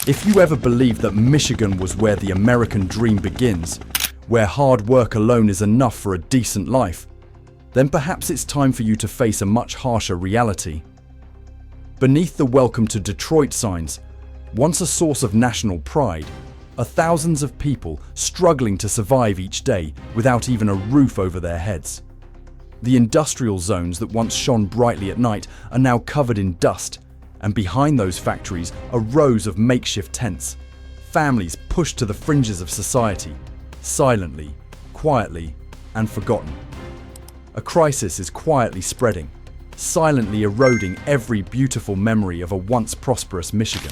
If you ever believed that Michigan was where the American dream begins, where hard work alone is enough for a decent life, then perhaps it's time for you to face a much harsher reality. Beneath the "Welcome to Detroit" signs, once a source of national pride, are thousands of people struggling to survive each day without even a roof over their heads. The industrial zones that once shone brightly at night are now covered in dust, and behind those factories are rows of makeshift tents. Families pushed to the fringes of society, silently, quietly, and forgotten. A crisis is quietly spreading, silently eroding every beautiful memory of a once prosperous Michigan.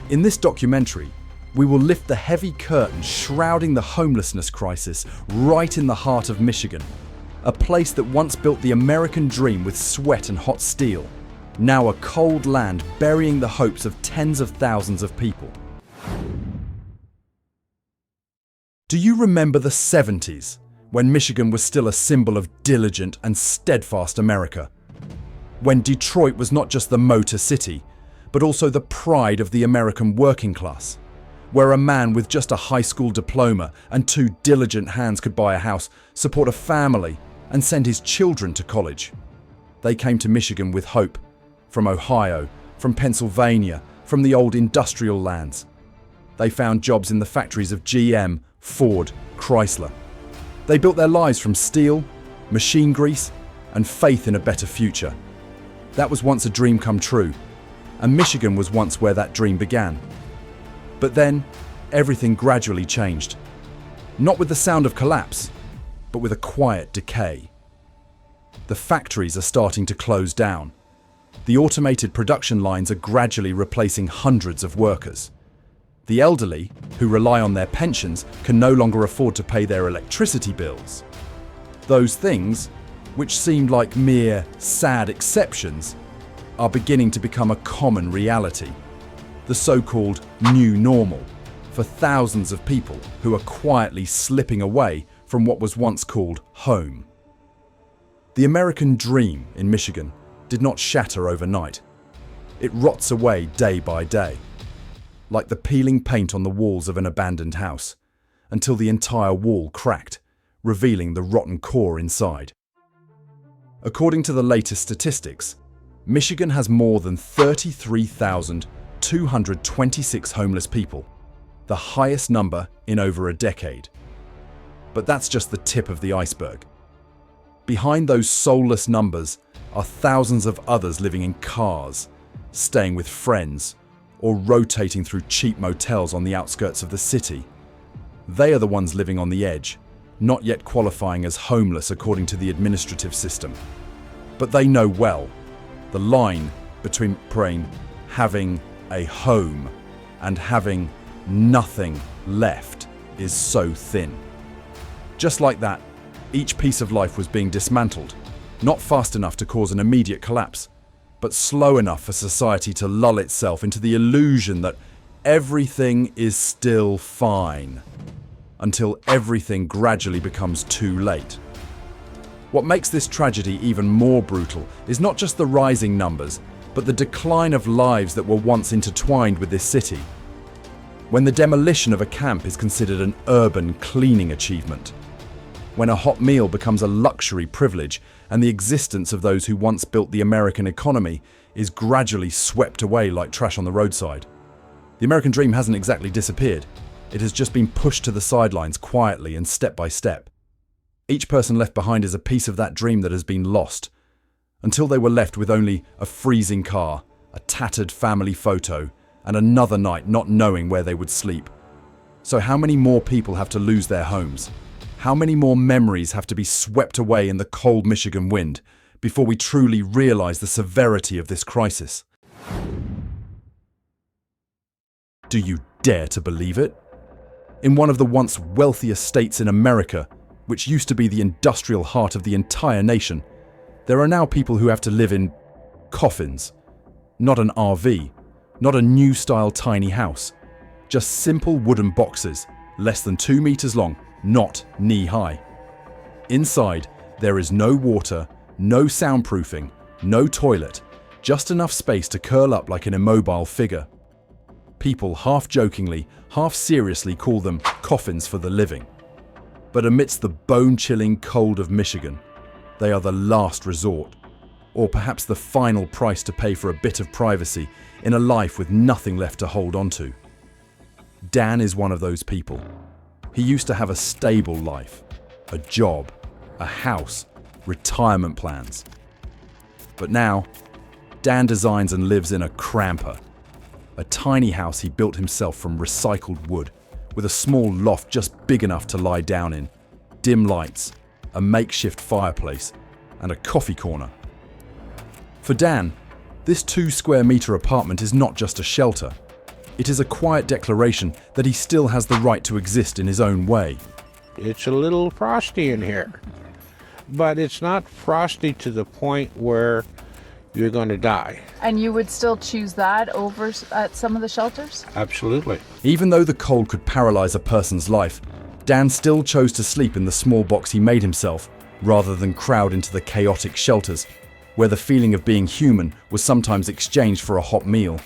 In this documentary, we will lift the heavy curtain shrouding the homelessness crisis right in the heart of Michigan, a place that once built the American dream with sweat and hot steel, now a cold land burying the hopes of tens of thousands of people. Do you remember the 70s, when Michigan was still a symbol of diligent and steadfast America? When Detroit was not just the motor city, but also the pride of the American working class, where a man with just a high school diploma and 2 diligent hands could buy a house, support a family, and send his children to college. They came to Michigan with hope, from Ohio, from Pennsylvania, from the old industrial lands. They found jobs in the factories of GM, Ford, Chrysler. They built their lives from steel, machine grease, and faith in a better future. That was once a dream come true, and Michigan was once where that dream began. But then, everything gradually changed. Not with the sound of collapse, but with a quiet decay. The factories are starting to close down. The automated production lines are gradually replacing hundreds of workers. The elderly, who rely on their pensions, can no longer afford to pay their electricity bills. Those things, which seemed like mere sad exceptions, are beginning to become a common reality. The so-called new normal for thousands of people who are quietly slipping away from what was once called home. The American dream in Michigan did not shatter overnight. It rots away day by day, like the peeling paint on the walls of an abandoned house, until the entire wall cracked, revealing the rotten core inside. According to the latest statistics, Michigan has more than 33,226 homeless people, the highest number in over a decade. But that's just the tip of the iceberg. Behind those soulless numbers are thousands of others living in cars, staying with friends, or rotating through cheap motels on the outskirts of the city. They are the ones living on the edge, not yet qualifying as homeless according to the administrative system. But they know well, the line between having a home and having nothing left is so thin. Just like that, each piece of life was being dismantled, not fast enough to cause an immediate collapse, but slow enough for society to lull itself into the illusion that everything is still fine, until everything gradually becomes too late. What makes this tragedy even more brutal is not just the rising numbers, but the decline of lives that were once intertwined with this city. When the demolition of a camp is considered an urban cleaning achievement, when a hot meal becomes a luxury privilege and the existence of those who once built the American economy is gradually swept away like trash on the roadside. The American dream hasn't exactly disappeared. It has just been pushed to the sidelines quietly and step by step. Each person left behind is a piece of that dream that has been lost, until they were left with only a freezing car, a tattered family photo, and another night not knowing where they would sleep. So how many more people have to lose their homes? How many more memories have to be swept away in the cold Michigan wind before we truly realize the severity of this crisis? Do you dare to believe it? In one of the once wealthiest states in America, which used to be the industrial heart of the entire nation, there are now people who have to live in coffins. Not an RV, not a new-style tiny house, just simple wooden boxes, less than 2 meters long, not knee-high. Inside, there is no water, no soundproofing, no toilet, just enough space to curl up like an immobile figure. People half-jokingly, half-seriously call them coffins for the living. But amidst the bone-chilling cold of Michigan, they are the last resort, or perhaps the final price to pay for a bit of privacy in a life with nothing left to hold onto. Dan is one of those people. He used to have a stable life, a job, a house, retirement plans. But now, Dan designs and lives in a cramper, a tiny house he built himself from recycled wood, with a small loft just big enough to lie down in, dim lights, a makeshift fireplace, and a coffee corner. For Dan, this 2-square-meter apartment is not just a shelter. It is a quiet declaration that he still has the right to exist in his own way. It's a little frosty in here, but it's not frosty to the point where you're going to die. And you would still choose that over at some of the shelters? Absolutely. Even though the cold could paralyze a person's life, Dan still chose to sleep in the small box he made himself, rather than crowd into the chaotic shelters, where the feeling of being human was sometimes exchanged for a hot meal.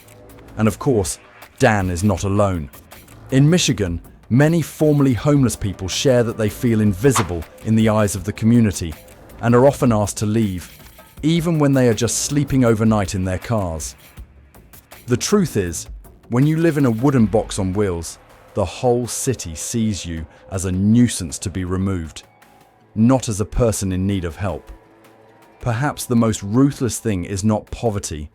And of course, Dan is not alone. In Michigan, many formerly homeless people share that they feel invisible in the eyes of the community and are often asked to leave, even when they are just sleeping overnight in their cars. The truth is, when you live in a wooden box on wheels, the whole city sees you as a nuisance to be removed, not as a person in need of help. Perhaps the most ruthless thing is not poverty,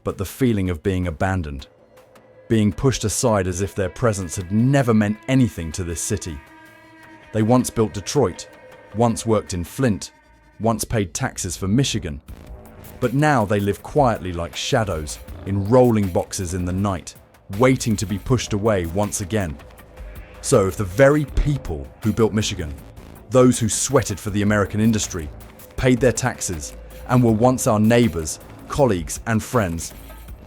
but the feeling of being abandoned, being pushed aside as if their presence had never meant anything to this city. They once built Detroit, once worked in Flint, once paid taxes for Michigan, but now they live quietly like shadows in rolling boxes in the night, waiting to be pushed away once again. So if the very people who built Michigan, those who sweated for the American industry, paid their taxes, and were once our neighbors, colleagues, and friends,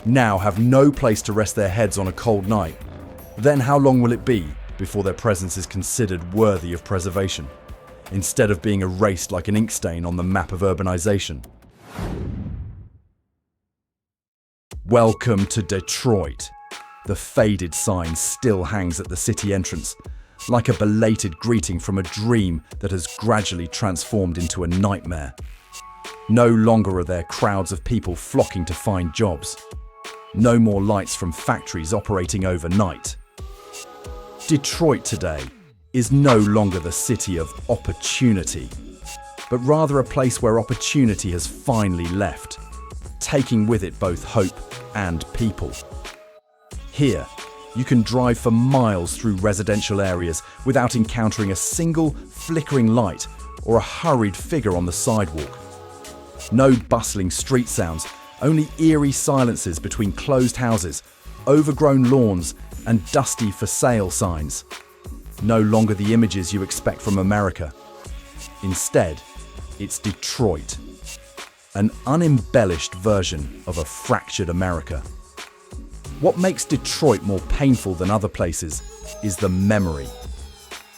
now have no place to rest their heads on a cold night, then how long will it be before their presence is considered worthy of preservation, instead of being erased like an ink stain on the map of urbanization? Welcome to Detroit. The faded sign still hangs at the city entrance, like a belated greeting from a dream that has gradually transformed into a nightmare. No longer are there crowds of people flocking to find jobs. No more lights from factories operating overnight. Detroit today is no longer the city of opportunity, but rather a place where opportunity has finally left, taking with it both hope and people. Here, you can drive for miles through residential areas without encountering a single flickering light or a hurried figure on the sidewalk. No bustling street sounds, only eerie silences between closed houses, overgrown lawns, and dusty for sale signs. No longer the images you expect from America. Instead, it's Detroit, an unembellished version of a fractured America. What makes Detroit more painful than other places is the memory.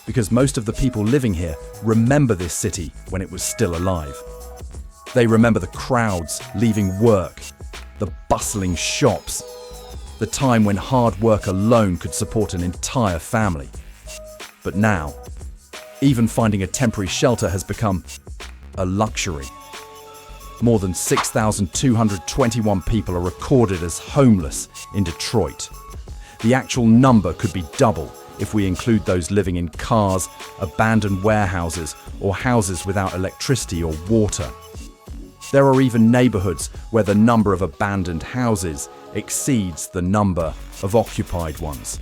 Because most of the people living here remember this city when it was still alive. They remember the crowds leaving work, the bustling shops, the time when hard work alone could support an entire family. But now, even finding a temporary shelter has become a luxury. More than 6,221 people are recorded as homeless in Detroit. The actual number could be double if we include those living in cars, abandoned warehouses, or houses without electricity or water. There are even neighborhoods where the number of abandoned houses exceeds the number of occupied ones.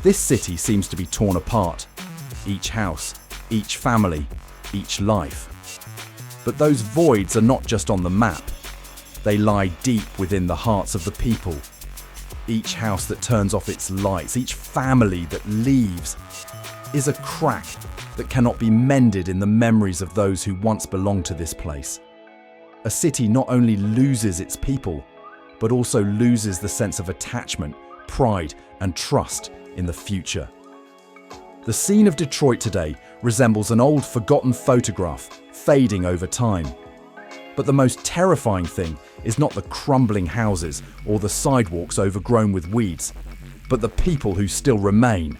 This city seems to be torn apart. Each house, each family, each life. But those voids are not just on the map. They lie deep within the hearts of the people. Each house that turns off its lights, each family that leaves, is a crack that cannot be mended in the memories of those who once belonged to this place. A city not only loses its people, but also loses the sense of attachment, pride, and trust in the future. The scene of Detroit today resembles an old forgotten photograph, fading over time. But the most terrifying thing is not the crumbling houses or the sidewalks overgrown with weeds, but the people who still remain,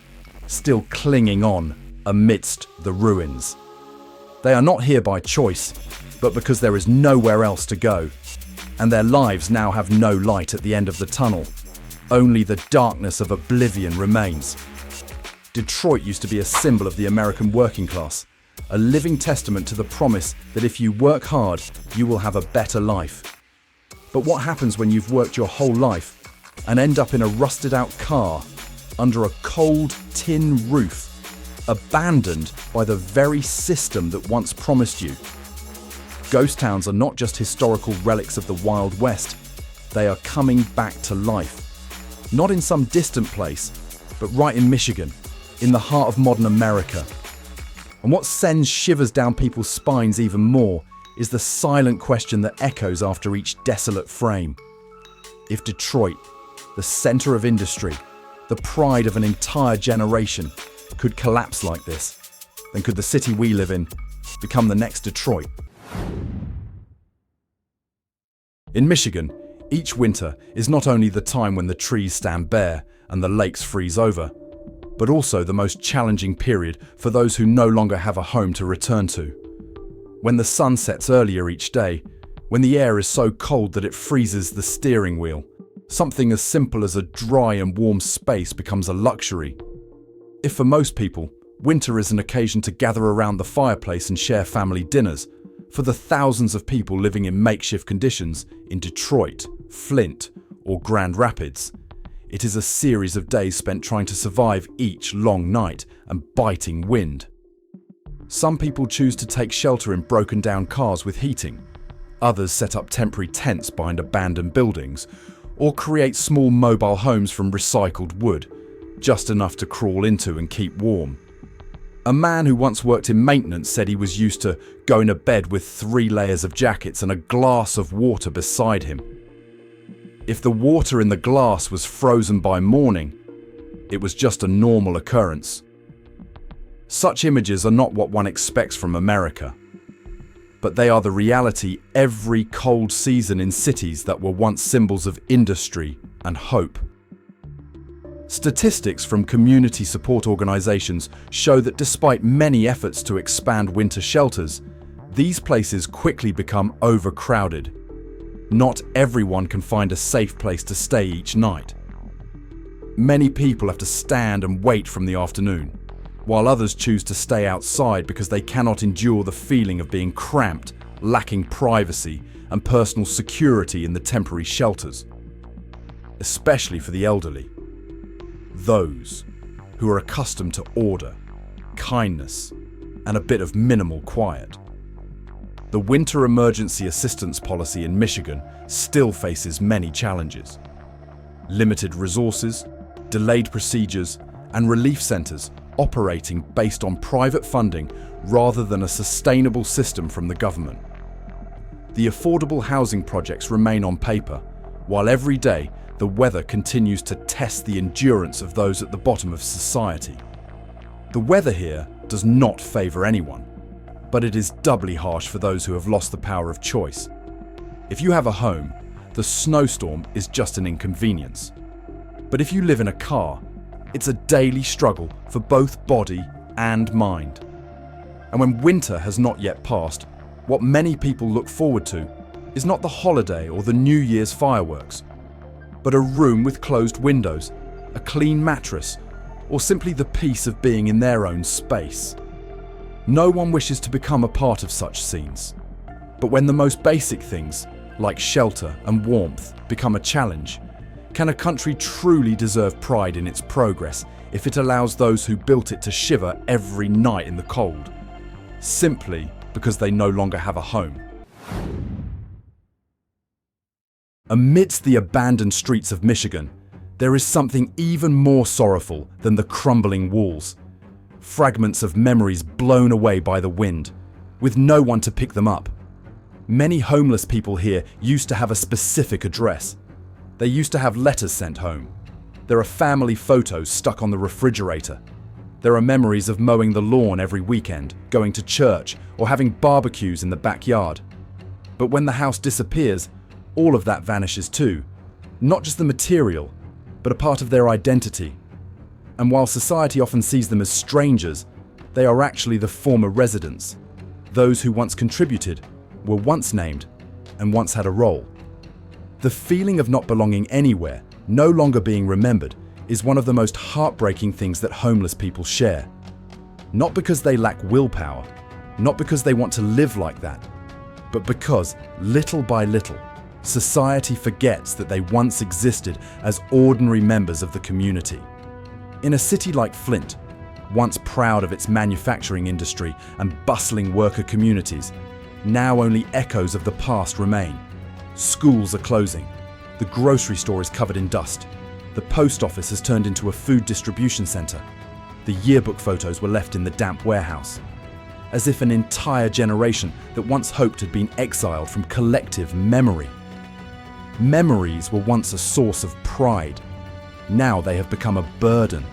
still clinging on amidst the ruins. They are not here by choice, but because there is nowhere else to go, and their lives now have no light at the end of the tunnel. Only the darkness of oblivion remains. Detroit used to be a symbol of the American working class, a living testament to the promise that if you work hard, you will have a better life. But what happens when you've worked your whole life and end up in a rusted-out car under a cold tin roof, abandoned by the very system that once promised you? Ghost towns are not just historical relics of the Wild West. They are coming back to life. Not in some distant place, but right in Michigan, in the heart of modern America. And what sends shivers down people's spines even more is the silent question that echoes after each desolate frame. If Detroit, the center of industry, the pride of an entire generation, could collapse like this, then could the city we live in become the next Detroit? In Michigan, each winter is not only the time when the trees stand bare and the lakes freeze over, but also the most challenging period for those who no longer have a home to return to. When the sun sets earlier each day, when the air is so cold that it freezes the steering wheel, something as simple as a dry and warm space becomes a luxury. If for most people, winter is an occasion to gather around the fireplace and share family dinners, for the thousands of people living in makeshift conditions in Detroit, Flint, or Grand Rapids, it is a series of days spent trying to survive each long night and biting wind. Some people choose to take shelter in broken down cars with heating. Others set up temporary tents behind abandoned buildings, or create small mobile homes from recycled wood, just enough to crawl into and keep warm. A man who once worked in maintenance said he was used to going to bed with 3 layers of jackets and a glass of water beside him. If the water in the glass was frozen by morning, it was just a normal occurrence. Such images are not what one expects from America, but they are the reality every cold season in cities that were once symbols of industry and hope. Statistics from community support organizations show that despite many efforts to expand winter shelters, these places quickly become overcrowded. Not everyone can find a safe place to stay each night. Many people have to stand and wait from the afternoon, while others choose to stay outside because they cannot endure the feeling of being cramped, lacking privacy and personal security in the temporary shelters. Especially for the elderly. Those who are accustomed to order, kindness, and a bit of minimal quiet. The Winter Emergency Assistance Policy in Michigan still faces many challenges. Limited resources, delayed procedures, and relief centers operating based on private funding rather than a sustainable system from the government. The affordable housing projects remain on paper, while every day the weather continues to test the endurance of those at the bottom of society. The weather here does not favor anyone, but it is doubly harsh for those who have lost the power of choice. If you have a home, the snowstorm is just an inconvenience. But if you live in a car, it's a daily struggle for both body and mind. And when winter has not yet passed, what many people look forward to is not the holiday or the New Year's fireworks, but a room with closed windows, a clean mattress, or simply the peace of being in their own space. No one wishes to become a part of such scenes. But when the most basic things, like shelter and warmth, become a challenge, can a country truly deserve pride in its progress if it allows those who built it to shiver every night in the cold, simply because they no longer have a home? Amidst the abandoned streets of Michigan, there is something even more sorrowful than the crumbling walls. Fragments of memories blown away by the wind, with no one to pick them up. Many homeless people here used to have a specific address. They used to have letters sent home. There are family photos stuck on the refrigerator. There are memories of mowing the lawn every weekend, going to church, or having barbecues in the backyard. But when the house disappears, all of that vanishes too. Not just the material, but a part of their identity. And while society often sees them as strangers, they are actually the former residents. Those who once contributed, were once named, and once had a role. The feeling of not belonging anywhere, no longer being remembered, is one of the most heartbreaking things that homeless people share. Not because they lack willpower, not because they want to live like that, but because, little by little, society forgets that they once existed as ordinary members of the community. In a city like Flint, once proud of its manufacturing industry and bustling worker communities, now only echoes of the past remain. Schools are closing, the grocery store is covered in dust, the post office has turned into a food distribution centre, the yearbook photos were left in the damp warehouse. As if an entire generation that once hoped had been exiled from collective memory. Memories were once a source of pride. Now they have become a burden,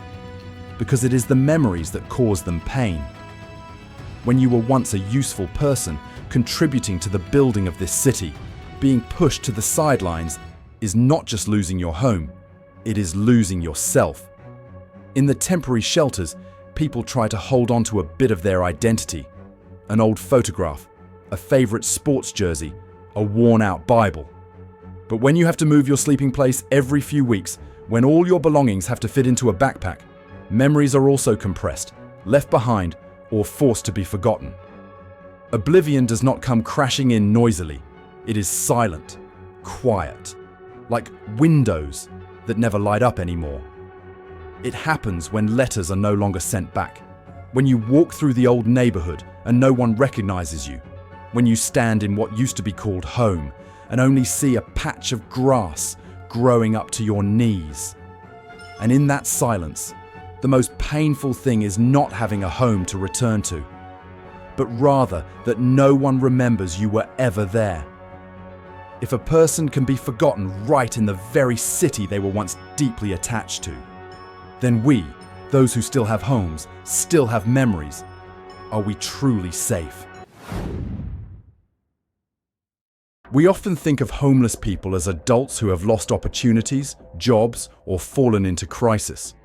because it is the memories that cause them pain. When you were once a useful person, contributing to the building of this city, being pushed to the sidelines is not just losing your home, it is losing yourself. In the temporary shelters, people try to hold on to a bit of their identity. An old photograph, a favourite sports jersey, a worn-out Bible. But when you have to move your sleeping place every few weeks, when all your belongings have to fit into a backpack, memories are also compressed, left behind, or forced to be forgotten. Oblivion does not come crashing in noisily. It is silent, quiet, like windows that never light up anymore. It happens when letters are no longer sent back, when you walk through the old neighborhood and no one recognizes you, when you stand in what used to be called home and only see a patch of grass growing up to your knees. And in that silence, the most painful thing is not having a home to return to, but rather that no one remembers you were ever there. If a person can be forgotten right in the very city they were once deeply attached to, then we, those who still have homes, still have memories, are we truly safe? We often think of homeless people as adults who have lost opportunities, jobs, or fallen into crisis.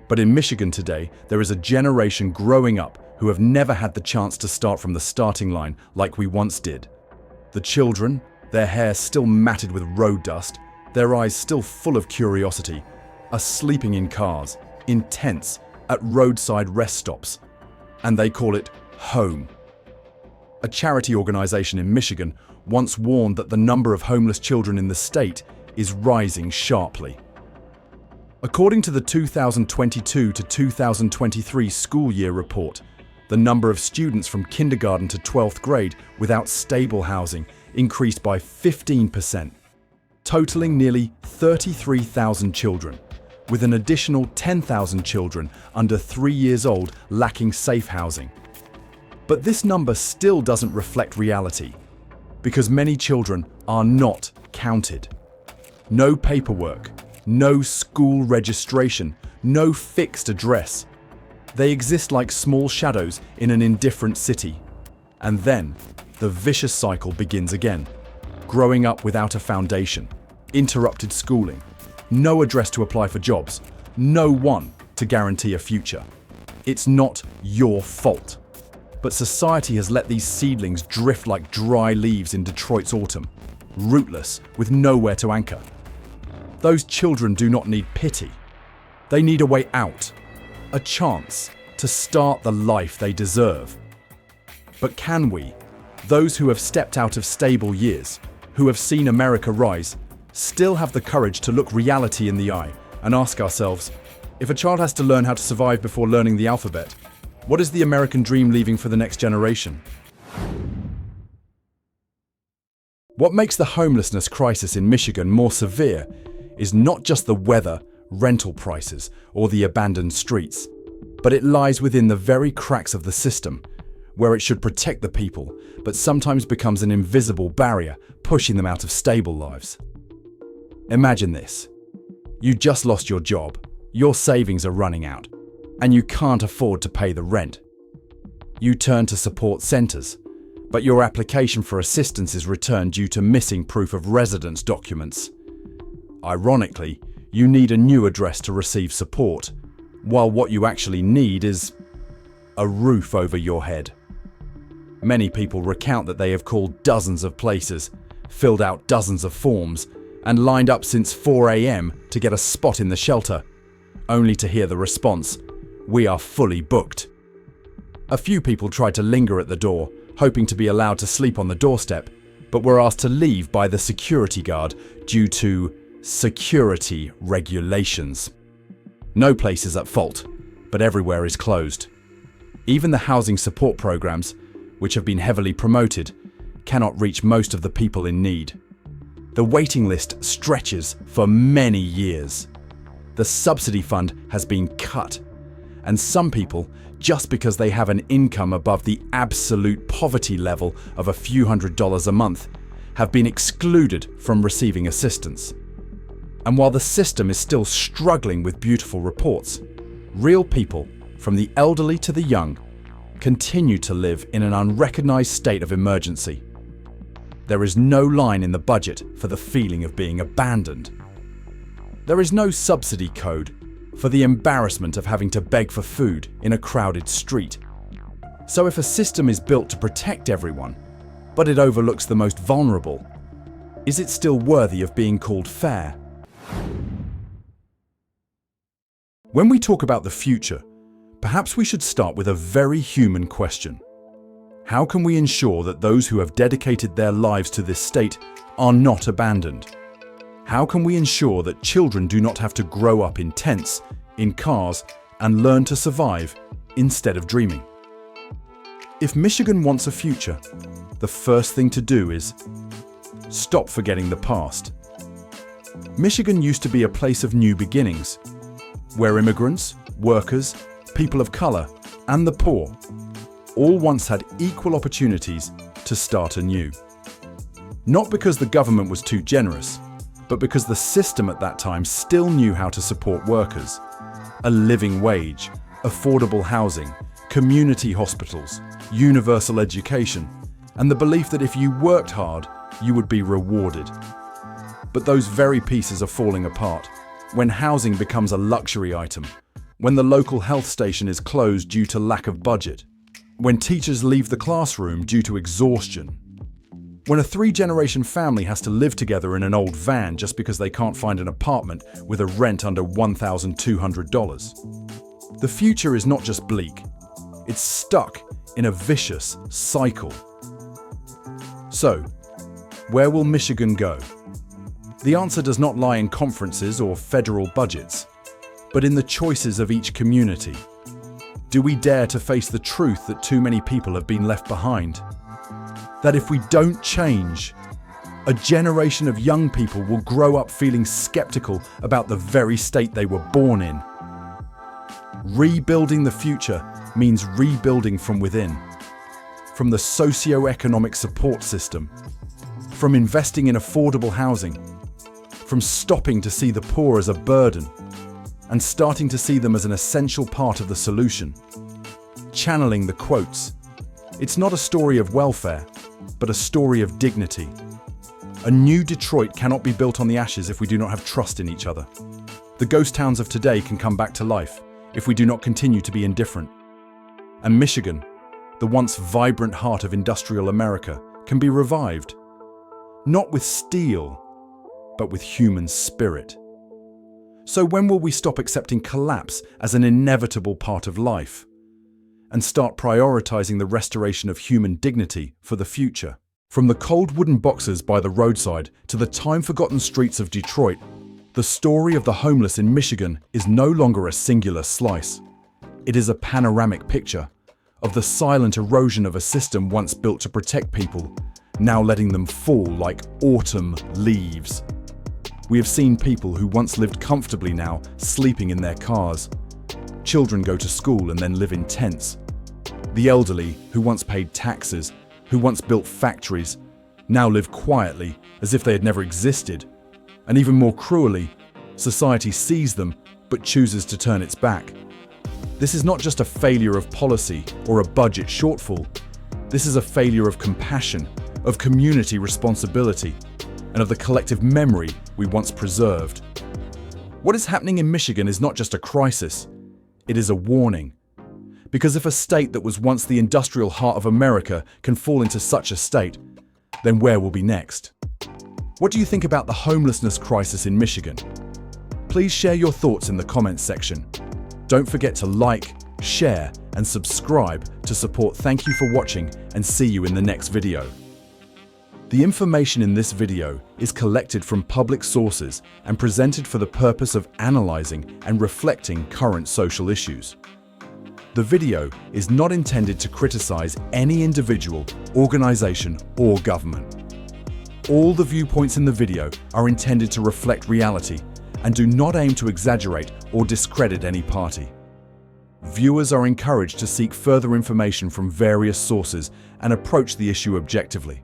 But in Michigan today, there is a generation growing up who have never had the chance to start from the starting line like we once did. The children, their hair still matted with road dust, their eyes still full of curiosity, are sleeping in cars, in tents, at roadside rest stops, and they call it home. A charity organization in Michigan once warned that the number of homeless children in the state is rising sharply. According to the 2022 to 2023 school year report, the number of students from kindergarten to 12th grade without stable housing increased by 15%, totaling nearly 33,000 children, with an additional 10,000 children under 3 years old lacking safe housing. But this number still doesn't reflect reality, because many children are not counted. No paperwork, no school registration, no fixed address. They exist like small shadows in an indifferent city. And then, the vicious cycle begins again. Growing up without a foundation, interrupted schooling, no address to apply for jobs, no one to guarantee a future. It's not your fault. But society has let these seedlings drift like dry leaves in Detroit's autumn, rootless, with nowhere to anchor. Those children do not need pity. They need a way out, a chance to start the life they deserve. But can we, those who have stepped out of stable years, who have seen America rise, still have the courage to look reality in the eye and ask ourselves, if a child has to learn how to survive before learning the alphabet, what is the American dream leaving for the next generation? What makes the homelessness crisis in Michigan more severe is not just the weather, rental prices, or the abandoned streets, but it lies within the very cracks of the system, where it should protect the people, but sometimes becomes an invisible barrier, pushing them out of stable lives. Imagine this. You just lost your job, your savings are running out, and you can't afford to pay the rent. You turn to support centres, but your application for assistance is returned due to missing proof of residence documents. Ironically, you need a new address to receive support, while what you actually need is a roof over your head. Many people recount that they have called dozens of places, filled out dozens of forms, and lined up since 4 a.m. to get a spot in the shelter, only to hear the response, "We are fully booked." A few people tried to linger at the door, hoping to be allowed to sleep on the doorstep, but were asked to leave by the security guard due to security regulations. No place is at fault, but everywhere is closed. Even the housing support programs, which have been heavily promoted, cannot reach most of the people in need. The waiting list stretches for many years. The subsidy fund has been cut, and some people, just because they have an income above the absolute poverty level of a few $100s a month, have been excluded from receiving assistance. And while the system is still struggling with beautiful reports, real people, from the elderly to the young, continue to live in an unrecognized state of emergency. There is no line in the budget for the feeling of being abandoned. There is no subsidy code for the embarrassment of having to beg for food in a crowded street. So if a system is built to protect everyone, but it overlooks the most vulnerable, is it still worthy of being called fair? When we talk about the future, perhaps we should start with a very human question. How can we ensure that those who have dedicated their lives to this state are not abandoned? How can we ensure that children do not have to grow up in tents, in cars, and learn to survive instead of dreaming? If Michigan wants a future, the first thing to do is stop forgetting the past. Michigan used to be a place of new beginnings, where immigrants, workers, people of color, and the poor all once had equal opportunities to start anew. Not because the government was too generous, but because the system at that time still knew how to support workers. A living wage, affordable housing, community hospitals, universal education, and the belief that if you worked hard, you would be rewarded. But those very pieces are falling apart when housing becomes a luxury item, when the local health station is closed due to lack of budget, when teachers leave the classroom due to exhaustion, when a 3-generation family has to live together in an old van just because they can't find an apartment with a rent under $1,200. The future is not just bleak, it's stuck in a vicious cycle. So, where will Michigan go? The answer does not lie in conferences or federal budgets, but in the choices of each community. Do we dare to face the truth that too many people have been left behind? That if we don't change, a generation of young people will grow up feeling skeptical about the very state they were born in. Rebuilding the future means rebuilding from within, from the socio-economic support system, from investing in affordable housing, from stopping to see the poor as a burden, and starting to see them as an essential part of the solution. Channeling the quotes, "It's not a story of welfare, but a story of dignity." A new Detroit cannot be built on the ashes if we do not have trust in each other. The ghost towns of today can come back to life if we do not continue to be indifferent. And Michigan, the once vibrant heart of industrial America, can be revived. Not with steel, but with human spirit. So when will we stop accepting collapse as an inevitable part of life and start prioritizing the restoration of human dignity for the future? From the cold wooden boxes by the roadside to the time-forgotten streets of Detroit, the story of the homeless in Michigan is no longer a singular slice. It is a panoramic picture of the silent erosion of a system once built to protect people, now letting them fall like autumn leaves. We have seen people who once lived comfortably now sleeping in their cars. Children go to school and then live in tents. The elderly, who once paid taxes, who once built factories, now live quietly as if they had never existed. And even more cruelly, society sees them but chooses to turn its back. This is not just a failure of policy or a budget shortfall. This is a failure of compassion, of community responsibility, and of the collective memory we once preserved. What is happening in Michigan is not just a crisis, it is a warning. Because if a state that was once the industrial heart of America can fall into such a state, then where will be next? What do you think about the homelessness crisis in Michigan? Please share your thoughts in the comments section. Don't forget to like, share, and subscribe to support. Thank you for watching, and see you in the next video. The information in this video is collected from public sources and presented for the purpose of analyzing and reflecting current social issues. The video is not intended to criticize any individual, organization, or government. All the viewpoints in the video are intended to reflect reality and do not aim to exaggerate or discredit any party. Viewers are encouraged to seek further information from various sources and approach the issue objectively.